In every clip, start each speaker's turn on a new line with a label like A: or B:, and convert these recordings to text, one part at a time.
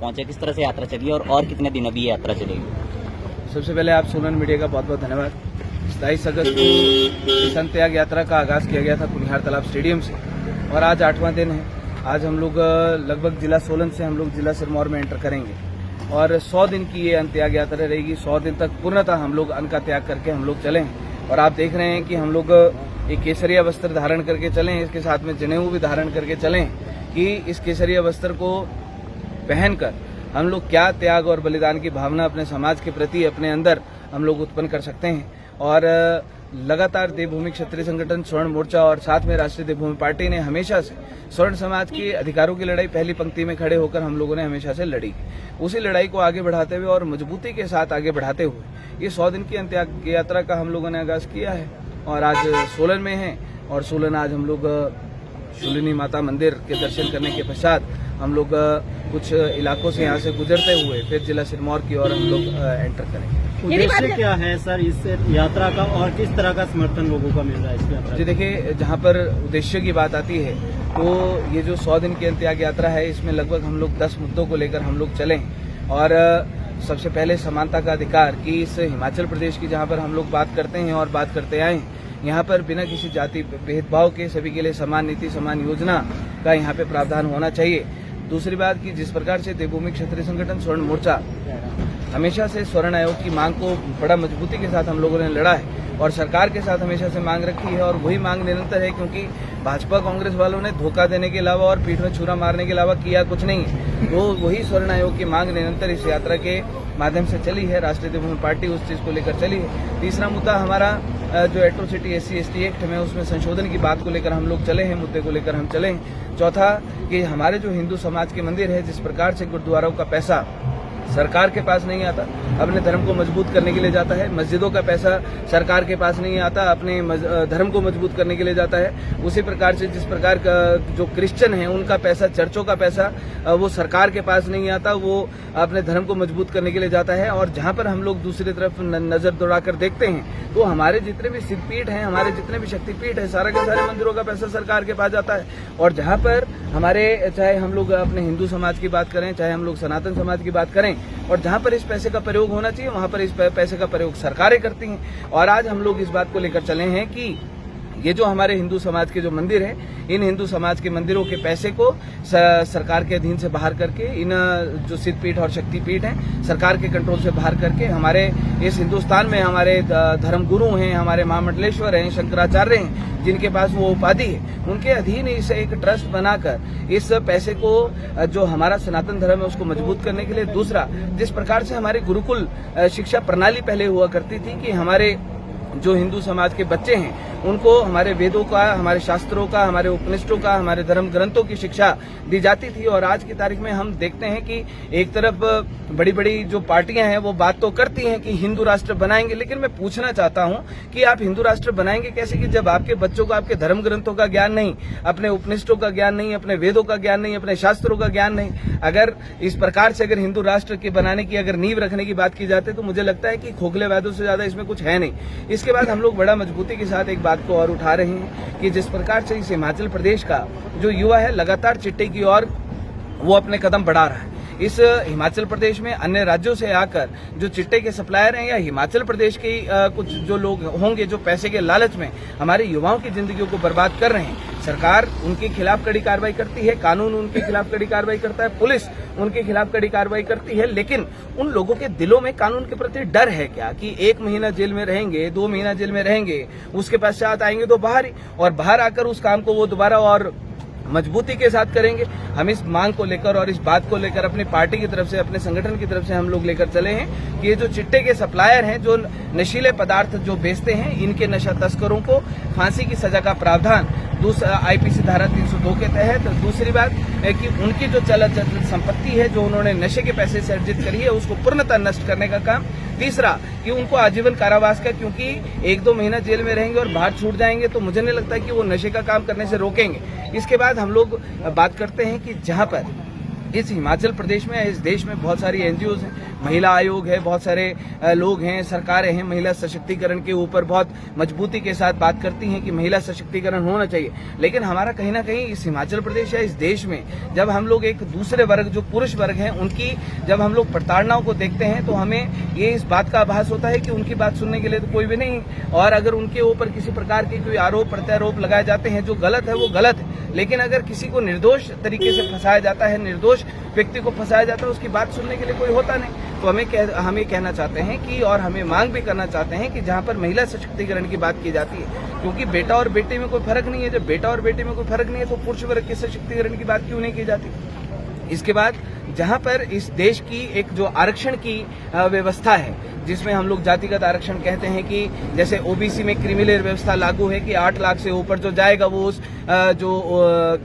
A: पहुंचे, किस तरह से यात्रा चली और कितने दिन अभी ये यात्रा चलेगी?
B: सबसे पहले आप सोलन मीडिया का बहुत बहुत धन्यवाद। 27 अगस्त को संत त्याग यात्रा का आगाज किया गया था कुनिहार तालाब स्टेडियम से और आज 8वां दिन है। आज हम लोग लगभग जिला सोलन से हम लोग जिला सिरमौर में एंटर करेंगे और 100 दिन की ये अंत त्याग यात्रा रहेगी। 100 दिन तक पूर्णतः हम लोग अन्न का त्याग करके हम लोग चलें और आप देख रहे हैं कि हम लोग एक केसरिया वस्त्र धारण करके चलें, इसके साथ में जनेऊ भी धारण करके चलें कि इस केसरिया वस्त्र को पहनकर हम लोग क्या त्याग और बलिदान की भावना अपने समाज के प्रति अपने अंदर हम लोग उत्पन्न कर सकते हैं। और लगातार देवभूमि क्षत्रिय संगठन स्वर्ण मोर्चा और साथ में राष्ट्रीय देवभूमि पार्टी ने हमेशा से स्वर्ण समाज के अधिकारों की लड़ाई पहली पंक्ति में खड़े होकर हम लोगों ने हमेशा से लड़ी। उसी लड़ाई को आगे बढ़ाते हुए और मजबूती के साथ आगे बढ़ाते हुए ये 100 दिन की अंत यात्रा का हम लोगों ने आगाज किया है और आज सोलन में है और सोलन आज हम लोग शूलिनी माता मंदिर के दर्शन करने के पश्चात हम लोग कुछ इलाकों से यहाँ से गुजरते हुए फिर जिला सिरमौर की ओर हम लोग एंटर करेंगे।
C: उद्देश्य क्या है सर इस यात्रा का और किस तरह का समर्थन लोगों का मिल रहा है इस यात्रा?
B: जी देखिए, जहाँ पर उद्देश्य की बात आती है तो ये जो 100 दिन की अंत त्याग यात्रा है इसमें लगभग हम लोग 10 मुद्दों को लेकर हम लोग चलें और सबसे पहले समानता का अधिकार कि इस हिमाचल प्रदेश की जहाँ पर हम लोग बात करते हैं और बात करते आए हैं, यहाँ पर बिना किसी जाति भेदभाव के सभी के लिए समान नीति समान योजना का यहाँ पे प्रावधान होना चाहिए। दूसरी बात कि जिस प्रकार से देवभूमि क्षत्रिय संगठन स्वर्ण मोर्चा हमेशा से स्वर्ण आयोग की मांग को बड़ा मजबूती के साथ हम लोगों ने लड़ा है और सरकार के साथ हमेशा से मांग रखी है और वही मांग निरंतर है, क्योंकि भाजपा कांग्रेस वालों ने धोखा देने के अलावा और पीठ में छुरा मारने के अलावा किया कुछ नहीं है। तो वही स्वर्ण आयोग की मांग निरंतर इस यात्रा के माध्यम से चली है। राष्ट्रीय देवभूमि पार्टी उस चीज को लेकर चली है। तीसरा मुद्दा हमारा जो एट्रोसिटी SC/ST एक्ट में उसमें संशोधन की बात को लेकर हम लोग चले हैं, मुद्दे को लेकर हम चले हैं। चौथा कि हमारे जो हिंदू समाज के मंदिर है, जिस प्रकार से गुरुद्वारों का पैसा सरकार के पास नहीं आता, अपने धर्म को मजबूत करने के लिए जाता है, मस्जिदों का पैसा सरकार के पास नहीं आता, अपने धर्म को मजबूत करने के लिए जाता है। उसी प्रकार से जिस प्रकार का जो क्रिश्चियन है उनका पैसा, चर्चों का पैसा वो सरकार के पास नहीं आता, वो अपने धर्म को मजबूत करने के लिए जाता है। और जहां पर हम लोग दूसरी तरफ नजर दौड़ाकर देखते हैं तो हमारे जितने भी सिद्धपीठ हैं, हमारे जितने भी शक्तिपीठ है, सारा के सारे मंदिरों का पैसा सरकार के पास जाता है। और जहां पर हमारे, चाहे हम लोग अपने हिंदू समाज की बात करें, चाहे हम लोग सनातन समाज की बात करें, और जहां पर इस पैसे का प्रयोग होना चाहिए वहां पर इस पैसे का प्रयोग सरकारें करती हैं। और आज हम लोग इस बात को लेकर चले हैं कि ये जो हमारे हिंदू समाज के जो मंदिर हैं, इन हिंदू समाज के मंदिरों के पैसे को सरकार के अधीन से बाहर करके, इन जो सिद्धपीठ और शक्तिपीठ हैं सरकार के कंट्रोल से बाहर करके, हमारे इस हिंदुस्तान में हमारे धर्म गुरु हैं, हमारे महामंडलेश्वर हैं, शंकराचार्य हैं, जिनके पास वो उपाधि है, उनके अधीन इसे एक ट्रस्ट बनाकर इस पैसे को, जो हमारा सनातन धर्म है, उसको मजबूत करने के लिए। दूसरा, जिस प्रकार से हमारे गुरुकुल शिक्षा प्रणाली पहले हुआ करती थी कि हमारे जो हिंदू समाज के बच्चे हैं उनको हमारे वेदों का, हमारे शास्त्रों का, हमारे उपनिषदों का, हमारे धर्म ग्रंथों की शिक्षा दी जाती थी। और आज की तारीख में हम देखते हैं कि एक तरफ बड़ी बड़ी जो पार्टियां हैं वो बात तो करती हैं कि हिंदू राष्ट्र बनाएंगे, लेकिन मैं पूछना चाहता हूं कि आप हिंदू राष्ट्र बनाएंगे कैसे कि जब आपके बच्चों को आपके धर्म ग्रंथों का ज्ञान नहीं, अपने उपनिषदों का ज्ञान नहीं, अपने वेदों का ज्ञान नहीं, अपने शास्त्रों का ज्ञान नहीं। अगर इस प्रकार से अगर हिंदू राष्ट्र के बनाने की अगर नींव रखने की बात की जाती है तो मुझे लगता है कि खोखले वादों से ज्यादा इसमें कुछ है नहीं। इसके बाद हम लोग बड़ा मजबूती के साथ एक बात को और उठा रहे हैं कि जिस प्रकार से इस हिमाचल प्रदेश का जो युवा है लगातार चिट्टे की ओर वो अपने कदम बढ़ा रहा है। इस हिमाचल प्रदेश में अन्य राज्यों से आकर जो चिट्टे के सप्लायर हैं या हिमाचल प्रदेश के कुछ जो लोग होंगे जो पैसे के लालच में हमारे युवाओं की जिंदगियों को बर्बाद कर रहे हैं, सरकार उनके खिलाफ कड़ी कार्रवाई करती है, कानून उनके खिलाफ कड़ी कार्रवाई करता है, पुलिस उनके खिलाफ कड़ी कार्रवाई करती है, लेकिन उन लोगों के दिलों में कानून के प्रति डर है क्या कि 1 महीना जेल में रहेंगे, 2 महीना जेल में रहेंगे, उसके पश्चात आएंगे तो बाहर आकर उस काम को वो दोबारा और मजबूती के साथ करेंगे। हम इस मांग को लेकर और इस बात को लेकर अपनी पार्टी की तरफ से, अपने संगठन की तरफ से हम लोग लेकर चले हैं कि ये जो चिट्टे के सप्लायर हैं, जो नशीले पदार्थ जो बेचते हैं, इनके नशा तस्करों को फांसी की सजा का प्रावधान IPC धारा 302 के तहत। दूसरी बात है कि उनकी जो चल संपत्ति है जो उन्होंने नशे के पैसे से अर्जित करी है उसको पूर्णतः नष्ट करने का काम। तीसरा कि उनको आजीवन कारावास का, क्योंकि 1-2 महीना जेल में रहेंगे और बाहर छूट जाएंगे तो मुझे नहीं लगता कि वो नशे का काम करने से रोकेंगे। इसके बाद हम लोग बात करते हैं कि जहां पर इस हिमाचल प्रदेश में, इस देश में बहुत सारी एनजीओ हैं, महिला आयोग है, बहुत सारे लोग हैं, सरकारें हैं, महिला सशक्तिकरण के ऊपर बहुत मजबूती के साथ बात करती हैं कि महिला सशक्तिकरण होना चाहिए। लेकिन हमारा कहीं ना कहीं इस हिमाचल प्रदेश या इस देश में जब हम लोग एक दूसरे वर्ग, जो पुरुष वर्ग हैं, उनकी जब हम लोग प्रताड़नाओं को देखते हैं तो हमें ये इस बात का आभास होता है कि उनकी बात सुनने के लिए तो कोई भी नहीं, और अगर उनके ऊपर किसी प्रकार के कोई आरोप प्रत्यारोप लगाए जाते हैं, जो गलत है वो गलत है। लेकिन अगर किसी को निर्दोष तरीके से फंसाया जाता है, निर्दोष व्यक्ति को फंसाया जाता है, उसकी बात सुनने के लिए कोई होता नहीं। तो हम ये कहना चाहते हैं कि, और हमें मांग भी करना चाहते हैं कि जहां पर महिला सशक्तिकरण की बात की जाती है, क्योंकि बेटा और बेटे में कोई फर्क नहीं है, जब बेटा और बेटे में कोई फर्क नहीं है तो पुरुष वर्ग के सशक्तिकरण की बात क्यों नहीं की जाती। इसके बाद जहां पर इस देश की एक जो आरक्षण की व्यवस्था है, जिसमें हम लोग जातिगत आरक्षण कहते हैं कि जैसे ओबीसी में क्रीमिलेयर व्यवस्था लागू है कि 8 लाख से ऊपर जो जाएगा वो उस जो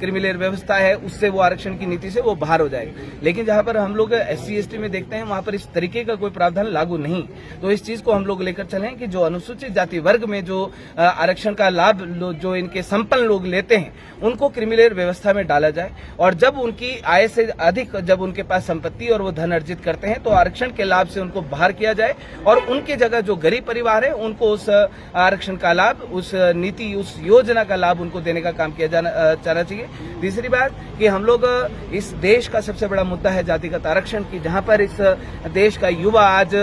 B: क्रीमिलेयर व्यवस्था है उससे, वो आरक्षण की नीति से वो बाहर हो जाएगा। लेकिन जहां पर हम लोग SC ST में देखते हैं वहां पर इस तरीके का कोई प्रावधान लागू नहीं। तो इस चीज को हम लोग लेकर चलें कि जो अनुसूचित जाति वर्ग में जो आरक्षण का लाभ जो इनके संपन्न लोग लेते हैं उनको क्रीमिलेयर व्यवस्था में डाला जाए, और जब उनकी आय से अधिक जब उनके पास संपत्ति और वो धन अर्जित करते हैं तो आरक्षण के लाभ से उनको बाहर किया जाए, और उनके जगह जो गरीब परिवार है उनको उस आरक्षण का लाभ, उस नीति, उस योजना का लाभ उनको देने का काम किया जाना चाहिए। तीसरी बात कि हम लोग, इस देश का सबसे बड़ा मुद्दा है जातिगत आरक्षण की, जहां पर इस देश का युवा आज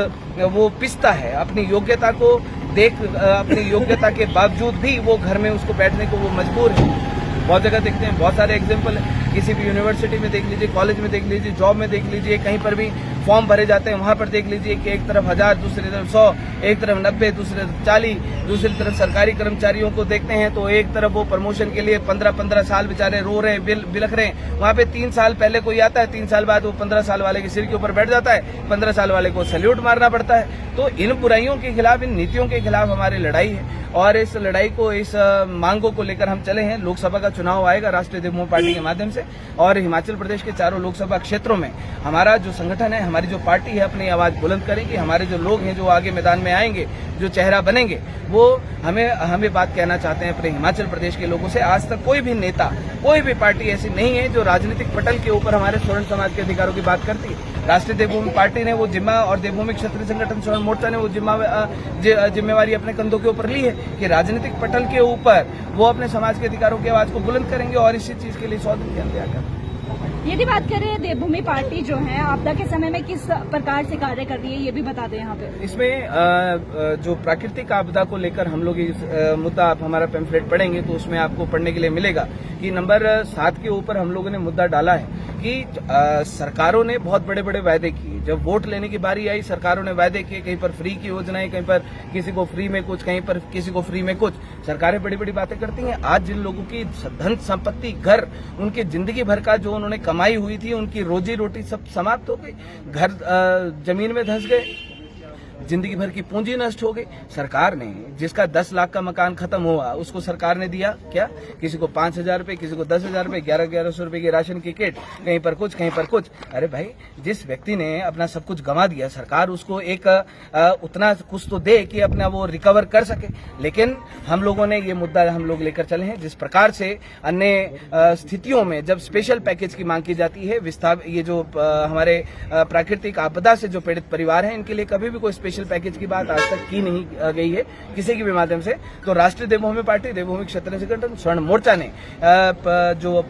B: वो पिसता है अपनी योग्यता को अपनी योग्यता के बावजूद भी वो घर में उसको बैठने को वो मजबूर है। बहुत जगह देखते हैं, बहुत सारे एग्जाम्पल है, किसी भी यूनिवर्सिटी में देख लीजिए, कॉलेज में देख लीजिए, जॉब में देख लीजिए, कहीं पर भी फॉर्म भरे जाते हैं वहां पर देख लीजिए कि एक तरफ 1000, दूसरी तरफ 100, एक तरफ 90, दूसरी तरफ 40, दूसरी तरफ सरकारी कर्मचारियों को देखते हैं तो एक तरफ वो प्रमोशन के लिए 15-15 साल बेचारे रो रहे हैं, बिलख रहे हैं। वहां पे 3 साल पहले कोई आता है, 3 साल बाद वो 15 साल वाले के सिर के ऊपर बैठ जाता है, 15 साल वाले को सैल्यूट मारना पड़ता है। तो इन बुराइयों के खिलाफ, इन नीतियों के खिलाफ हमारी लड़ाई है, और इस लड़ाई को, इस मांगों को लेकर हम चले हैं। लोकसभा का चुनाव आएगा राष्ट्रीय देवभूमि पार्टी के माध्यम से, और हिमाचल प्रदेश के चारों लोकसभा क्षेत्रों में हमारा जो संगठन है, हमारी जो पार्टी है, अपनी आवाज बुलंद करेंगे। हमारे जो लोग हैं जो आगे मैदान में आएंगे, जो चेहरा बनेंगे, वो हमें बात कहना चाहते हैं अपने हिमाचल प्रदेश के लोगों से। आज तक कोई भी नेता, कोई भी पार्टी ऐसी नहीं है जो राजनीतिक पटल के ऊपर हमारे स्वर्ण समाज के अधिकारों की बात करती है। राष्ट्रीय देवभूमि पार्टी ने वो जिम्मा, और देवभूमि क्षत्रिय संगठन स्वर्ण मोर्चा ने वो जिम्मेवारी अपने कंधों के ऊपर ली है कि राजनीतिक पटल के ऊपर वो अपने समाज के अधिकारों की आवाज को बुलंद करेंगे, और इसी चीज के लिए 100 दिन के अंदर।
D: यदि बात करें देवभूमि पार्टी जो है आपदा के समय में किस प्रकार से कार्य कर रही है, ये भी बता दें यहाँ पे।
B: इसमें जो प्राकृतिक आपदा को लेकर हम लोग इस मुद्दा, आप हमारा पैम्फलेट पढ़ेंगे तो उसमें आपको पढ़ने के लिए मिलेगा कि नंबर 7 के ऊपर हम लोगों ने मुद्दा डाला है कि सरकारों ने बहुत बड़े बड़े वायदे किए। जब वोट लेने की बारी आई, सरकारों ने वायदे किए, कहीं पर फ्री की योजनाएं, कहीं पर किसी को फ्री में कुछ, कहीं पर किसी को फ्री में कुछ। सरकारें बड़ी बड़ी बातें करती हैं। आज जिन लोगों की धन संपत्ति, घर, उनकी जिंदगी भर का जो उन्होंने कमाई हुई थी, उनकी रोजी रोटी सब समाप्त हो गई, घर जमीन में धंस गए, जिंदगी भर की पूंजी नष्ट हो गई। सरकार ने, जिसका 10 लाख का मकान खत्म हुआ, उसको सरकार ने दिया क्या? किसी को 5,000 रुपए, किसी को 10,000 रुपए, 1100 रुपए की राशन की किट, कहीं पर कुछ, कहीं पर कुछ। अरे भाई, जिस व्यक्ति ने अपना सब कुछ गंवा दिया, सरकार उसको एक उतना कुछ तो दे कि अपना वो रिकवर कर सके। लेकिन हम लोगों ने ये मुद्दा हम लोग लेकर चले हैं। जिस प्रकार से अन्य स्थितियों में जब स्पेशल पैकेज की मांग की जाती है, ये जो हमारे प्राकृतिक आपदा से जो पीड़ित परिवार हैं, इनके लिए कभी भी कोई स्पेशल पैकेज की बात आज तक की नहीं गई है किसी के भी माध्यम से। तो राष्ट्रीय देवभूमि पार्टी, देवभूमि क्षत्रिय संगठन, स्वर्ण मोर्चा ने जो